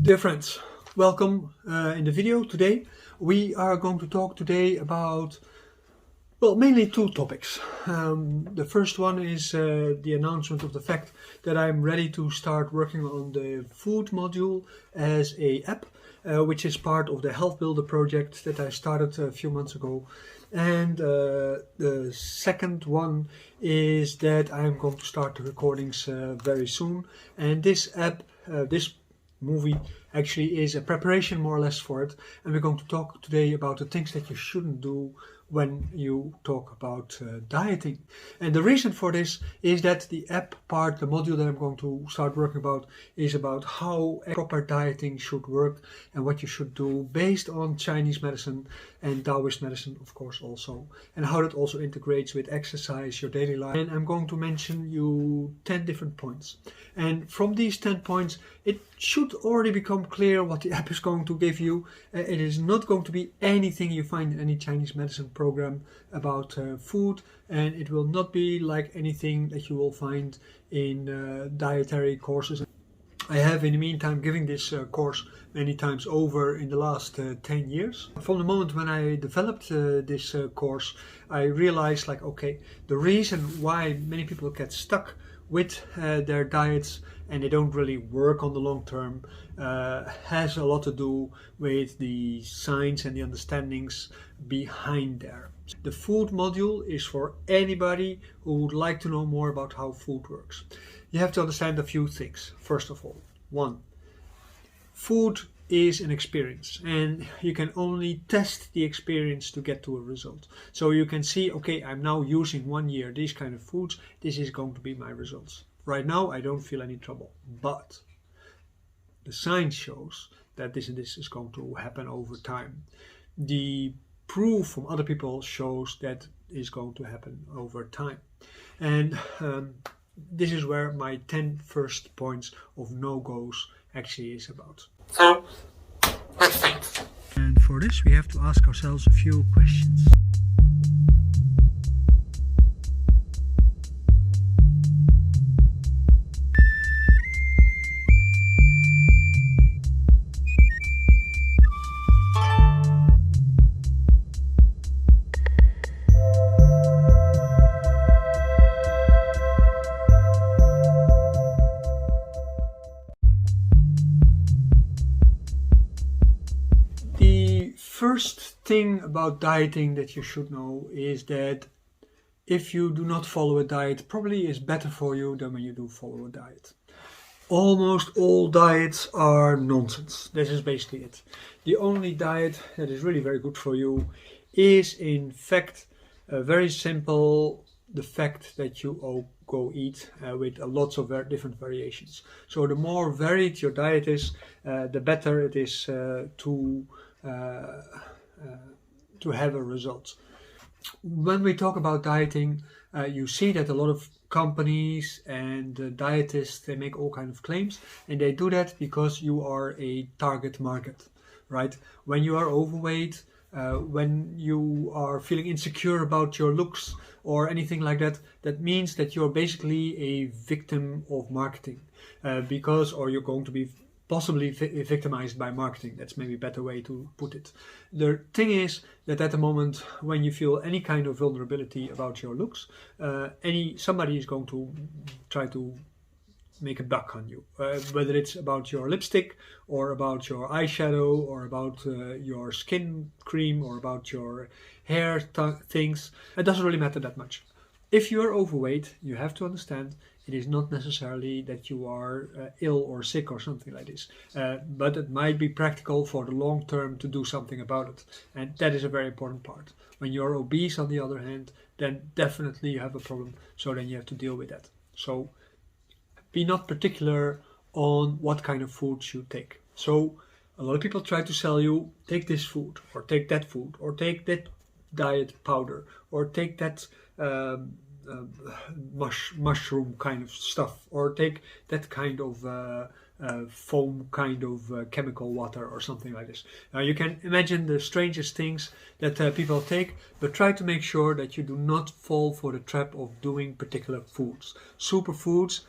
Dear friends, welcome in the video today. We are going to talk today about, well, mainly two topics. The first one is the announcement of the fact that I'm ready to start working on the food module as a app, which is part of the Health Builder project that I started a few months ago. And the second one is that I'm going to start the recordings very soon. And this app, this movie actually is a preparation more or less for it, and we're going to talk today about the things that you shouldn't do when you talk about dieting. And the reason for this is that the app part, the module that I'm going to start working about, is about how proper dieting should work and what you should do based on Chinese medicine and Taoist medicine, of course, also, and how that also integrates with exercise, your daily life. And I'm going to mention you 10 different points, and from these 10 points it should already become clear what the app is going to give you. It is not going to be anything you find in any Chinese medicine program about food, and it will not be like anything that you will find in dietary courses. I have in the meantime given this course many times over in the last 10 years. From the moment when I developed this course, I realized, like, okay, the reason why many people get stuck with their diets and they don't really work on the long term has a lot to do with the science and the understandings behind there. The food module is for anybody who would like to know more about how food works. You have to understand a few things. First of all, one, food is an experience, and you can only test the experience to get to a result. So you can see, okay, I'm now using 1 year these kind of foods, this is going to be my results. Right now I don't feel any trouble, but the science shows that this is going to happen over time. The proof from other people shows that is going to happen over time. And this is where my 10 first points of no-goes actually is about. So, let's start. And for this we have to ask ourselves a few questions. First thing about dieting that you should know is that if you do not follow a diet, probably is better for you than when you do follow a diet. Almost all diets are nonsense. This is basically it. The only diet that is really very good for you is in fact very simple, the fact that you go eat with lots of different variations. So the more varied your diet is, the better it is to have a result. When we talk about dieting, you see that a lot of companies and dietists, they make all kinds of claims, and they do that because you are a target market, right? When you are overweight, when you are feeling insecure about your looks or anything like that, that means that you're basically a victim of marketing, or you're going to be possibly victimized by marketing. That's maybe a better way to put it. The thing is that at the moment when you feel any kind of vulnerability about your looks, somebody is going to try to make a buck on you, whether it's about your lipstick or about your eyeshadow or about your skin cream or about your hair things. It doesn't really matter that much. If you are overweight, you have to understand it is not necessarily that you are ill or sick or something like this, but it might be practical for the long term to do something about it, and that is a very important part. When you're obese, on the other hand, then definitely you have a problem, so then you have to deal with that. So be not particular on what kind of foods you take. So a lot of people try to sell you, take this food or take that food or take that diet powder or take that mushroom kind of stuff or take that kind of foam kind of chemical water or something like this. Now you can imagine the strangest things that people take, but try to make sure that you do not fall for the trap of doing particular foods. Superfoods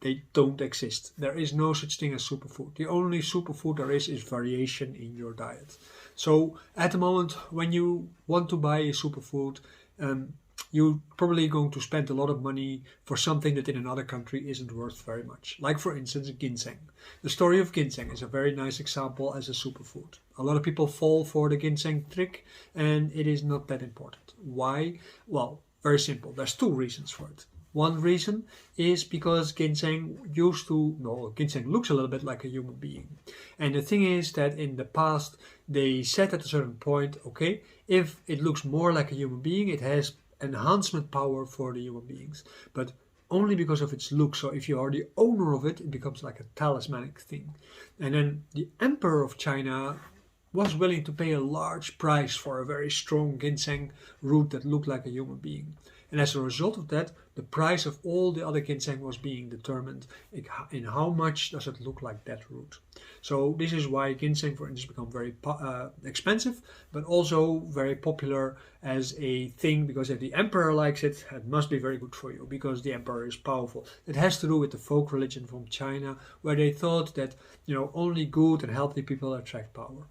they don't exist. There is no such thing as superfood. The only superfood there is variation in your diet. So at the moment when you want to buy a superfood, you're probably going to spend a lot of money for something that in another country isn't worth very much. Like for instance ginseng. The story of ginseng is a very nice example as a superfood. A lot of people fall for the ginseng trick and it is not that important. Why? Well, very simple. There's two reasons for it. One reason is because ginseng looks a little bit like a human being. And the thing is that in the past they said at a certain point, okay, if it looks more like a human being, it has enhancement power for the human beings, but only because of its look. So if you are the owner of it, it becomes like a talismanic thing. And then the emperor of China was willing to pay a large price for a very strong ginseng root that looked like a human being. And as a result of that, the price of all the other ginseng was being determined in how much does it look like that root. So this is why ginseng, for instance, become very expensive, but also very popular as a thing, because if the emperor likes it, it must be very good for you, because the emperor is powerful. It has to do with the folk religion from China, where they thought that only good and healthy people attract power.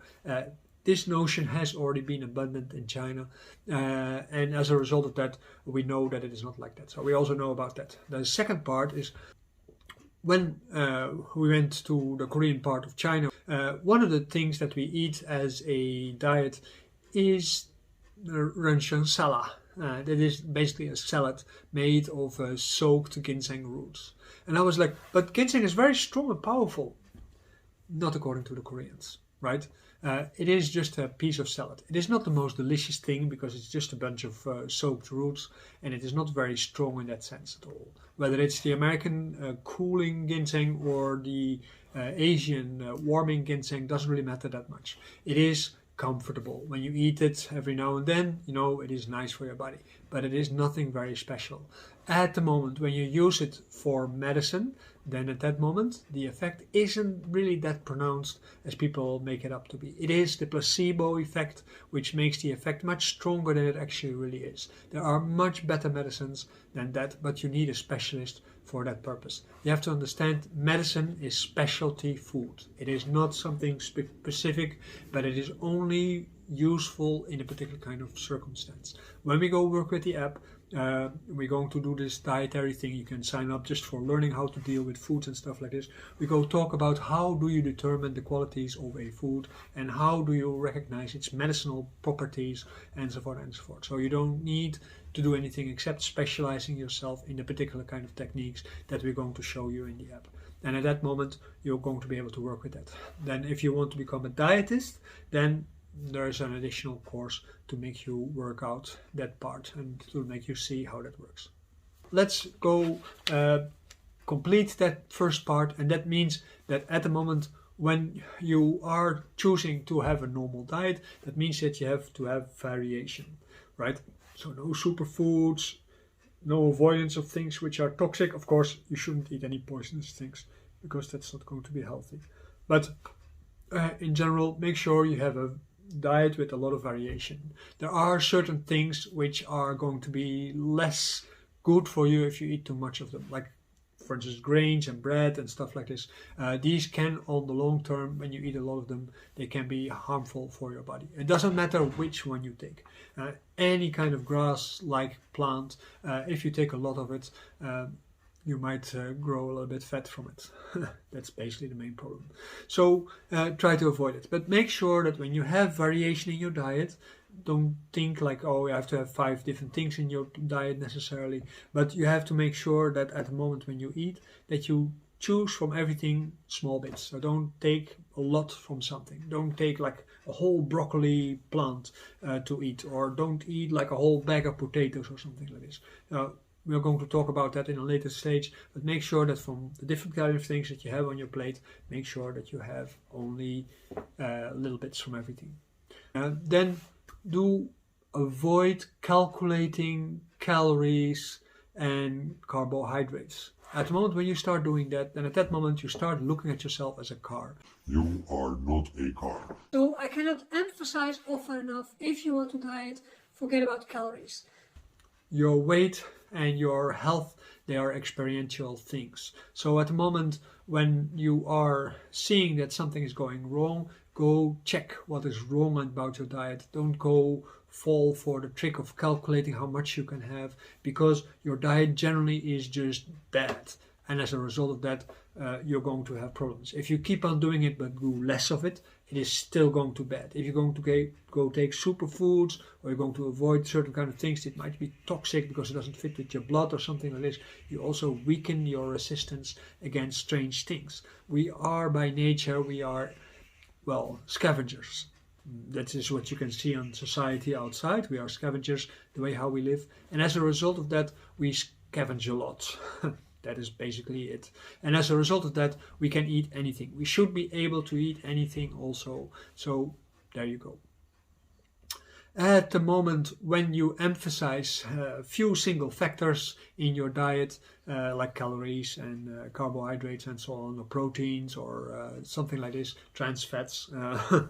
This notion has already been abundant in China, and as a result of that, we know that it is not like that. So we also know about that. The second part is when we went to the Korean part of China, one of the things that we eat as a diet is rensheng sala. That is basically a salad made of soaked ginseng roots. And I was like, but ginseng is very strong and powerful. Not according to the Koreans, right? It is just a piece of salad. It is not the most delicious thing because it's just a bunch of soaked roots, and it is not very strong in that sense at all. Whether it's the American cooling ginseng or the Asian warming ginseng doesn't really matter that much. It is comfortable. When you eat it every now and then, it is nice for your body, but it is nothing very special. At the moment when you use it for medicine, then at that moment the effect isn't really that pronounced as people make it up to be. It is the placebo effect which makes the effect much stronger than it actually really is. There are much better medicines than that, but you need a specialist for that purpose. You have to understand medicine is specialty food. It is not something specific, but it is only useful in a particular kind of circumstance. When we go work with the app, we're going to do this dietary thing. You can sign up just for learning how to deal with foods and stuff like this. We go talk about how do you determine the qualities of a food and how do you recognize its medicinal properties and so forth and so forth. So you don't need to do anything except specializing yourself in the particular kind of techniques that we're going to show you in the app. And at that moment, you're going to be able to work with that. Then if you want to become a dietist, then there's an additional course to make you work out that part and to make you see how that works. Let's go complete that first part, and that means that at the moment when you are choosing to have a normal diet, that means that you have to have variation, right? So no superfoods, no avoidance of things which are toxic. Of course, you shouldn't eat any poisonous things because that's not going to be healthy. But in general, make sure you have a diet with a lot of variation. There are certain things which are going to be less good for you if you eat too much of them, like for instance grains and bread and stuff like this. These can, on the long term, when you eat a lot of them, they can be harmful for your body. It doesn't matter which one you take. Any kind of grass-like plant, if you take a lot of it, you might grow a little bit fat from it. That's basically the main problem. So try to avoid it. But make sure that when you have variation in your diet, don't think like, oh, you have to have 5 different things in your diet necessarily. But you have to make sure that at the moment when you eat, that you choose from everything small bits. So don't take a lot from something. Don't take like a whole broccoli plant to eat, or don't eat like a whole bag of potatoes or something like this. We are going to talk about that in a later stage, but make sure that from the different kind of things that you have on your plate, make sure that you have only little bits from everything. Then do avoid calculating calories and carbohydrates. At the moment when you start doing that, then at that moment you start looking at yourself as a car. You are not a car. So I cannot emphasize often enough, if you want to diet, forget about calories. Your weight and your health, they are experiential things. So at the moment when you are seeing that something is going wrong, go check what is wrong about your diet. Don't go fall for the trick of calculating how much you can have, because your diet generally is just bad. And as a result of that, you're going to have problems. If you keep on doing it but do less of it, it is still going to bad. If you're going to go take superfoods, or you're going to avoid certain kind of things that might be toxic because it doesn't fit with your blood or something like this, you also weaken your resistance against strange things. We are by nature, we are, well, scavengers. That is what you can see on society outside. We are scavengers, the way how we live. And as a result of that, we scavenge a lot. That is basically it. And as a result of that, we can eat anything. We should be able to eat anything also. So there you go. At the moment when you emphasize a few single factors in your diet, like calories and carbohydrates and so on, or proteins or something like this, trans fats,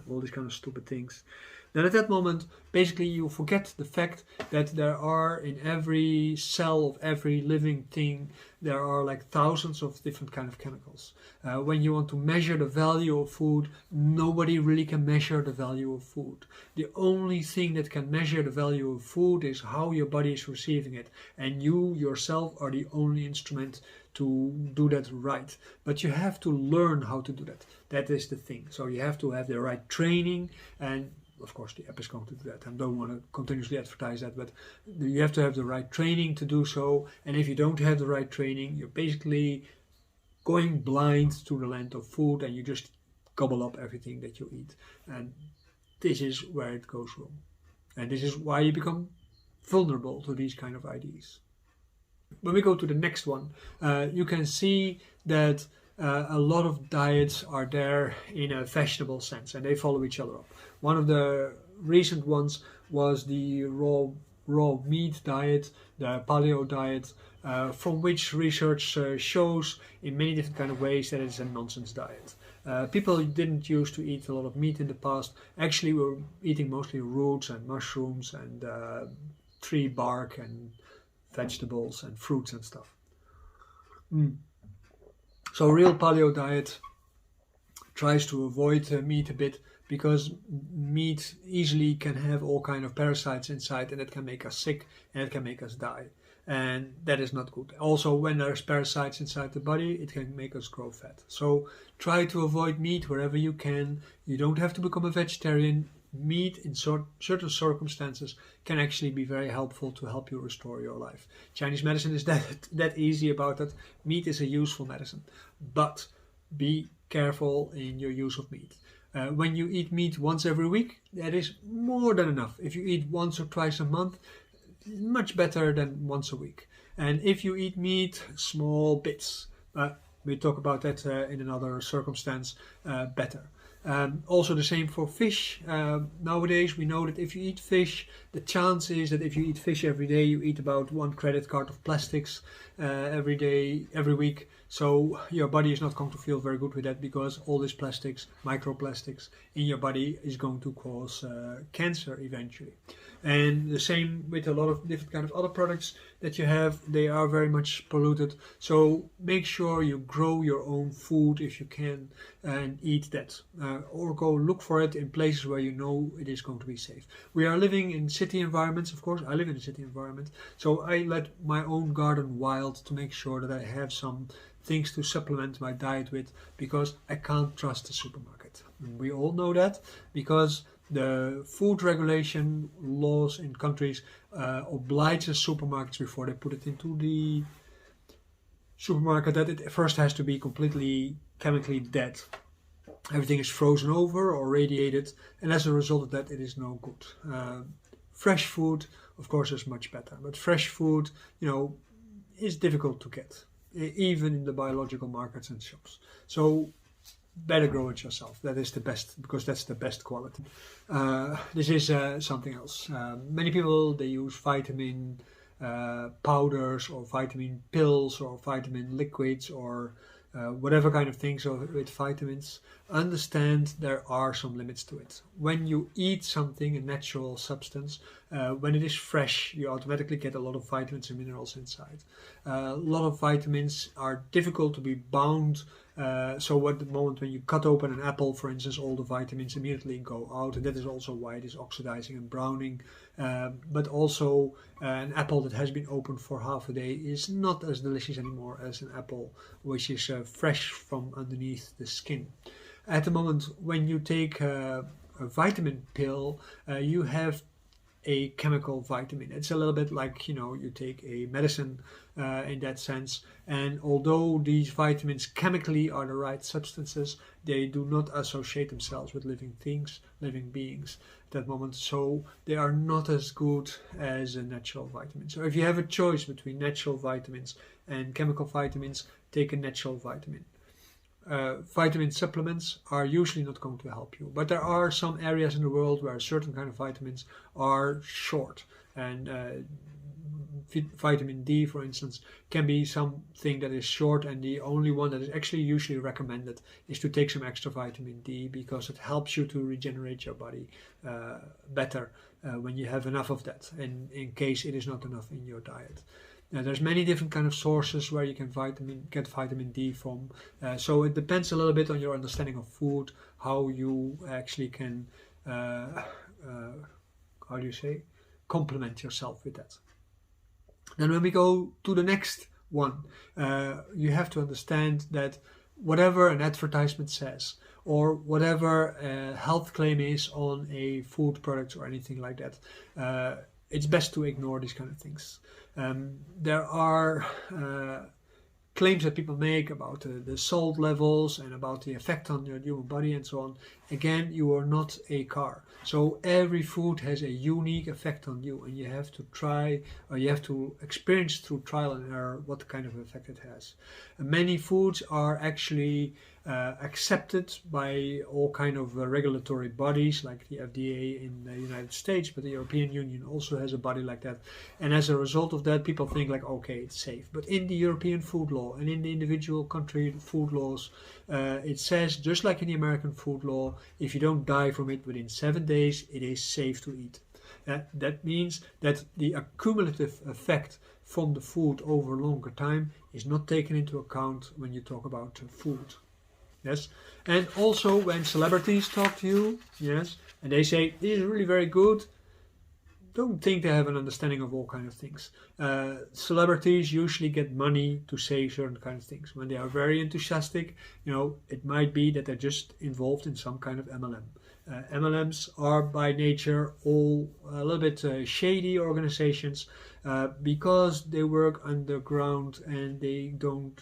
all these kind of stupid things, then at that moment, basically you forget the fact that there are in every cell of every living thing, there are like thousands of different kind of chemicals. When you want to measure the value of food, nobody really can measure the value of food. The only thing that can measure the value of food is how your body is receiving it. And you yourself are the only instrument to do that right. But you have to learn how to do that. That is the thing. So you have to have the right training, and of course the app is going to do that. I don't want to continuously advertise that, but you have to have the right training to do so. And if you don't have the right training, you're basically going blind to the land of food, and you just gobble up everything that you eat. And this is where it goes wrong. And this is why you become vulnerable to these kind of ideas. When we go to the next one, you can see that a lot of diets are there in a fashionable sense, and they follow each other up. One of the recent ones was the raw meat diet, the paleo diet, from which research shows in many different kind of ways that it's a nonsense diet. People didn't used to eat a lot of meat in the past. Actually, we were eating mostly roots and mushrooms and tree bark and vegetables and fruits and stuff. So a real paleo diet tries to avoid meat a bit, because meat easily can have all kind of parasites inside, and it can make us sick and it can make us die. And that is not good. Also, when there's parasites inside the body, it can make us grow fat. So try to avoid meat wherever you can. You don't have to become a vegetarian. Meat in certain circumstances can actually be very helpful to help you restore your life. Chinese medicine is that easy about it. Meat is a useful medicine, but be careful in your use of meat. When you eat meat once every week, that is more than enough. If you eat once or twice a month, much better than once a week. And if you eat meat, small bits, we talk about that in another circumstance, better. Also the same for fish. Nowadays we know that if you eat fish, the chance is that if you eat fish every day, you eat about 1 credit card of plastics every day, every week. So your body is not going to feel very good with that, because all these plastics, microplastics in your body is going to cause cancer eventually. And the same with a lot of different kind of other products that you have. They are very much polluted. So make sure you grow your own food if you can and eat that. Or go look for it in places where you know it is going to be safe. We are living in city environments, of course. I live in a city environment. So I let my own garden wild to make sure that I have some things to supplement my diet with, because I can't trust the supermarket. And we all know that, because the food regulation laws in countries obliges supermarkets, before they put it into the supermarket, that it first has to be completely chemically dead. Everything is frozen over or radiated, and as a result of that, it is no good. Fresh food, of course, is much better, but fresh food, is difficult to get, even in the biological markets and shops. So better grow it yourself. That is the best, because that's the best quality. This is something else. Many people, they use vitamin powders or vitamin pills or vitamin liquids or whatever kind of things with vitamins, understand there are some limits to it. When you eat something, a natural substance, when it is fresh, you automatically get a lot of vitamins and minerals inside. A lot of vitamins are difficult to be bound. So at the moment when you cut open an apple, for instance, all the vitamins immediately go out, and that is also why it is oxidizing and browning. But also an apple that has been opened for half a day is not as delicious anymore as an apple which is fresh from underneath the skin. At the moment when you take a vitamin pill, you have a chemical vitamin. It's a little bit like, you take a medicine in that sense. And although these vitamins chemically are the right substances, they do not associate themselves with living things, living beings at that moment. So they are not as good as a natural vitamin. So if you have a choice between natural vitamins and chemical vitamins, take a natural vitamin. Vitamin supplements are usually not going to help you, but there are some areas in the world where certain kind of vitamins are short, and vitamin D, for instance, can be something that is short, and the only one that is actually usually recommended is to take some extra vitamin D, because it helps you to regenerate your body better when you have enough of that, and in case it is not enough in your diet. There's many different kind of sources where you can get vitamin D from. So it depends a little bit on your understanding of food, how you actually can, complement yourself with that. Then when we go to the next one, you have to understand that whatever an advertisement says, or whatever a health claim is on a food product or anything like that, it's best to ignore these kind of things. There are claims that people make about the salt levels and about the effect on your human body and so on. Again, you are not a car. So every food has a unique effect on you, and you have to try, or you have to experience through trial and error what kind of effect it has. Many foods are actually accepted by all kind of regulatory bodies like the FDA in the United States, but the European Union also has a body like that, and as a result of that, people think like, okay, it's safe. But in the European food law and in the individual country food laws, it says, just like in the American food law, if you don't die from it within 7 days, it is safe to eat. That means that the accumulative effect from the food over longer time is not taken into account when you talk about food. Yes, and also when celebrities talk to you, yes, and they say this is really very good, don't think they have an understanding of all kinds of things. Celebrities usually get money to say certain kind of things. When they are very enthusiastic, it might be that they're just involved in some kind of MLM. MLMs are by nature all a little bit shady organizations because they work underground and they don't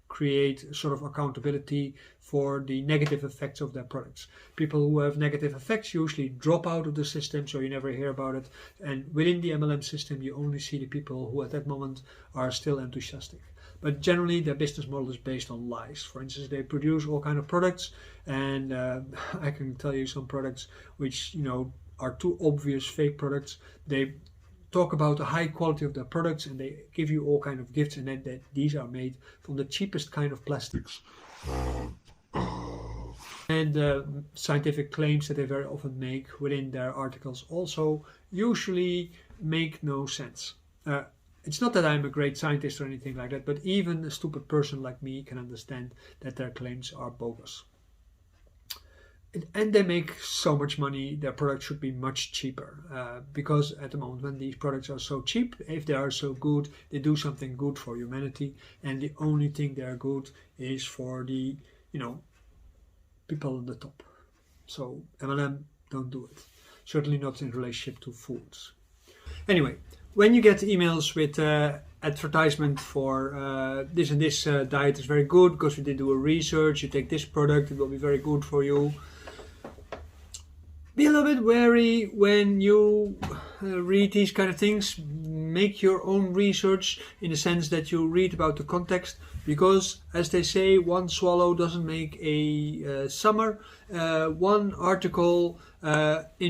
create sort of accountability for the negative effects of their products. People who have negative effects usually drop out of the system, so you never hear about it. And within the MLM system, you only see the people who at that moment are still enthusiastic. But generally, their business model is based on lies. For instance, they produce all kinds of products, and I can tell you some products which are too obvious fake products. They talk about the high quality of their products, and they give you all kinds of gifts, and then these are made from the cheapest kind of plastics. And scientific claims that they very often make within their articles also usually make no sense. It's not that I'm a great scientist or anything like that, but even a stupid person like me can understand that their claims are bogus. And they make so much money, their products should be much cheaper. Because at the moment when these products are so cheap, if they are so good, they do something good for humanity. And the only thing they are good is for the, people on the top. So MLM, don't do it. Certainly not in relationship to foods. Anyway, when you get emails with advertisement for this and this diet is very good because we did do a research, you take this product, it will be very good for you. Be a little bit wary when you read these kind of things. make your own research in the sense that you read about the context, because as they say, one swallow doesn't make a summer. One article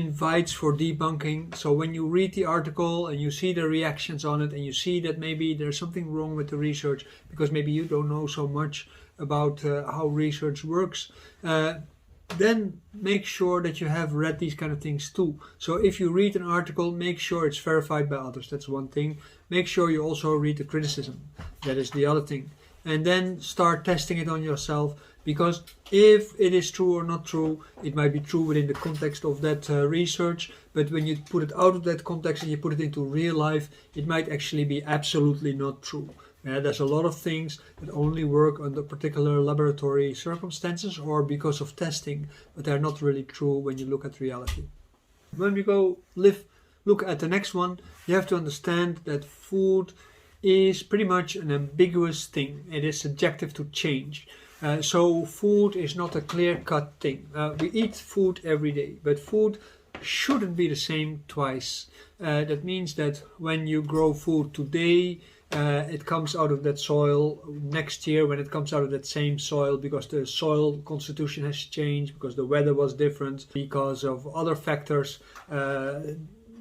invites for debunking. So when you read the article and you see the reactions on it and you see that maybe there's something wrong with the research because maybe you don't know so much about how research works, then make sure that you have read these kind of things too. So if you read an article, make sure it's verified by others. That's one thing. Make sure you also read the criticism. That is the other thing. And then start testing it on yourself, because if it is true or not true, it might be true within the context of that research, but when you put it out of that context and you put it into real life, it might actually be absolutely not true. There's a lot of things that only work under particular laboratory circumstances or because of testing, but they're not really true when you look at reality. When we look at the next one, you have to understand that food is pretty much an ambiguous thing. It is subjective to change. So food is not a clear-cut thing. We eat food every day, but food shouldn't be the same twice. That means that when you grow food today, it comes out of that soil next year when it comes out of that same soil, because the soil constitution has changed, because the weather was different, because of other factors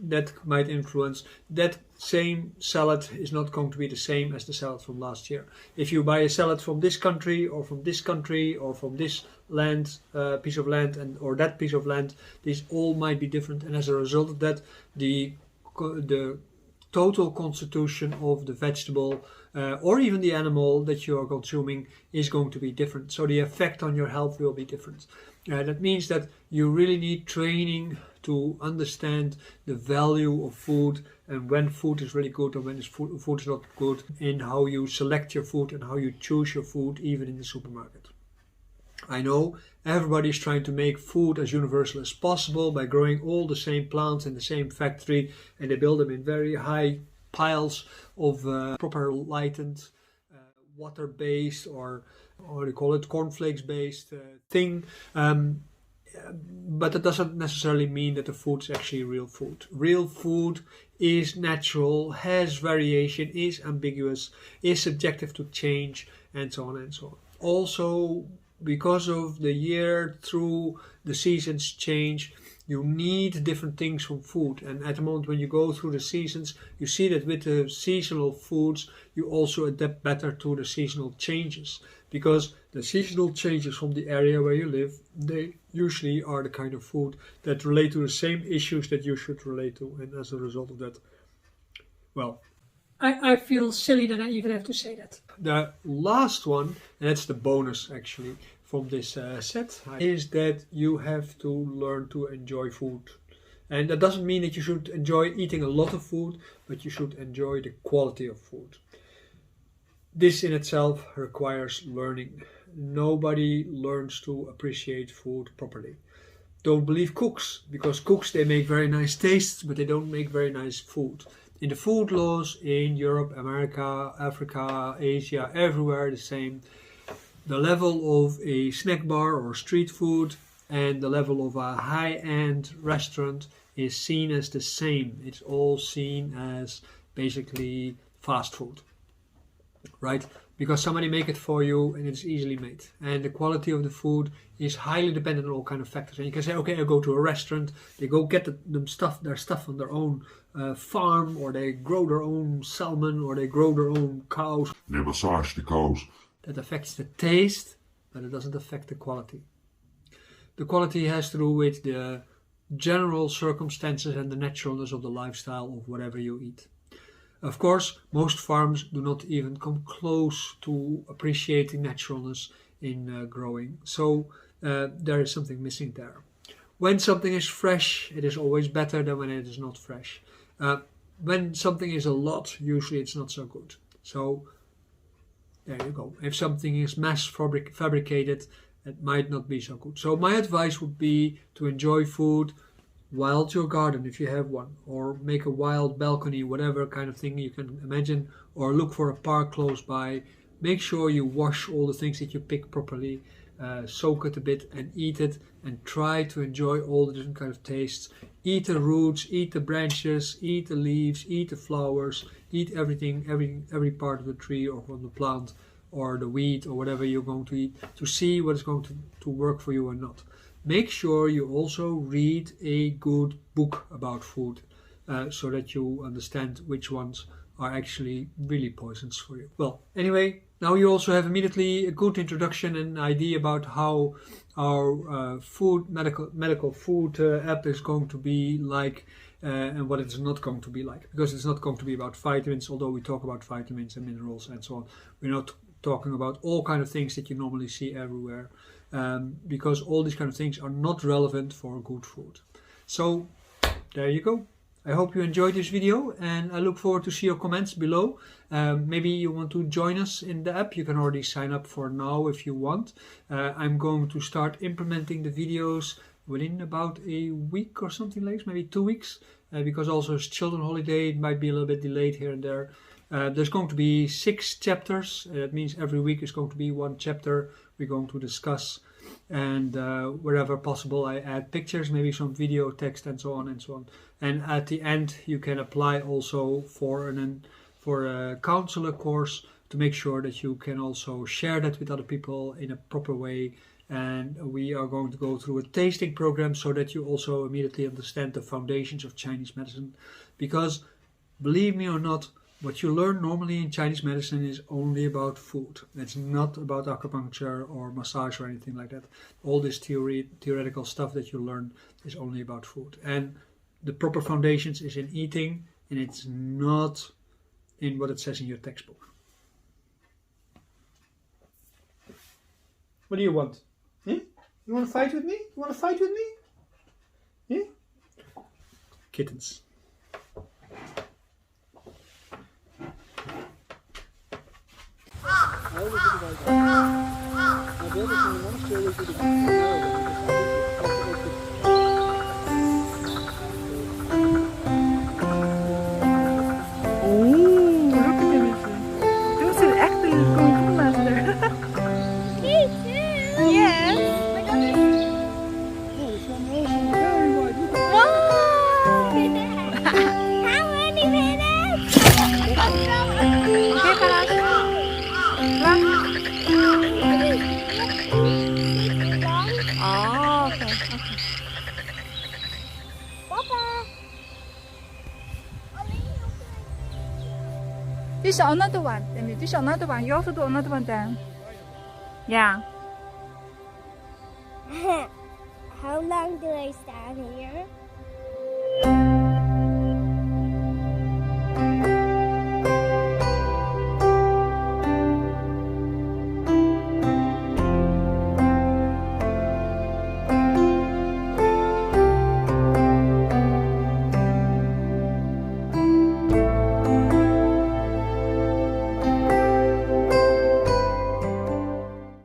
that might influence. That same salad is not going to be the same as the salad from last year. If you buy a salad from this country or from this country or from this land, piece of land, and or that piece of land, these all might be different, and as a result of that, the total constitution of the vegetable or even the animal that you are consuming is going to be different. So the effect on your health will be different. That means that you really need training to understand the value of food and when food is really good and when food is not good, in how you select your food and how you choose your food, even in the supermarket. I know everybody is trying to make food as universal as possible by growing all the same plants in the same factory, and they build them in very high piles of proper lightened, water-based or they call it cornflakes-based thing. But that doesn't necessarily mean that the food is actually real food. Real food is natural, has variation, is ambiguous, is subjective to change, and so on and so on. Also, because of the year through the seasons change, you need different things from food. And at the moment when you go through the seasons, you see that with the seasonal foods, you also adapt better to the seasonal changes. Because the seasonal changes from the area where you live, they usually are the kind of food that relate to the same issues that you should relate to. And as a result of that, well, I feel silly that I even have to say that. the last one, and that's the bonus actually from this set, is that you have to learn to enjoy food. And that doesn't mean that you should enjoy eating a lot of food, but you should enjoy the quality of food. This in itself requires learning. Nobody learns to appreciate food properly. Don't believe cooks, because cooks, they make very nice tastes, but they don't make very nice food. In the food laws in Europe, America, Africa, Asia, everywhere the same. The level of a snack bar or street food and the level of a high-end restaurant is seen as the same. It's all seen as basically fast food, right? Because somebody make it for you and it's easily made. And the quality of the food is highly dependent on all kinds of factors. And you can say, okay, I go to a restaurant, they go get their stuff on their own farm, or they grow their own salmon, or they grow their own cows. They massage the cows. That affects the taste, but it doesn't affect the quality. The quality has to do with the general circumstances and the naturalness of the lifestyle of whatever you eat. Of course, most farms do not even come close to appreciating naturalness in growing. So there is something missing there. When something is fresh, it is always better than when it is not fresh. When something is a lot, usually it's not so good. So there you go. If something is mass fabricated, it might not be so good. So my advice would be to enjoy food, wild your garden if you have one, or make a wild balcony, whatever kind of thing you can imagine, or look for a park close by. Make sure you wash all the things that you pick properly, soak it a bit and eat it, and try to enjoy all the different kind of tastes Eat the roots, eat the branches, eat the leaves, eat the flowers, eat everything, every part of the tree or from the plant or the weed or whatever you're going to eat, to see what is going to work for you or not. Make sure you also read a good book about food so that you understand which ones are actually really poisons for you. Well, anyway, now you also have immediately a good introduction and idea about how our medical food app is going to be like and what it's not going to be like. Because it's not going to be about vitamins, although we talk about vitamins and minerals and so on. We're not talking about all kind of things that you normally see everywhere, because all these kind of things are not relevant for good food. So there you go. I hope you enjoyed this video, and I look forward to see your comments below. Maybe you want to join us in the app. You can already sign up for now if you want. I'm going to start implementing the videos within about a week or something like this, maybe 2 weeks, because also it's children holiday, it might be a little bit delayed here and there. There's going to be 6 chapters. That means every week is going to be 1 chapter we're going to discuss, and wherever possible I add pictures, maybe some video, text, and so on and so on. And at the end you can apply also for a counselor course to make sure that you can also share that with other people in a proper way. And we are going to go through a tasting program so that you also immediately understand the foundations of Chinese medicine, because believe me or not, what you learn normally in Chinese medicine is only about food. It's not about acupuncture or massage or anything like that. All this theoretical stuff that you learn is only about food. And the proper foundations is in eating, and it's not in what it says in your textbook. What do you want? You want to fight with me? You want to fight with me? Kittens. This is another one. This is another one. You also do another one then. Yeah. How long do I stand here?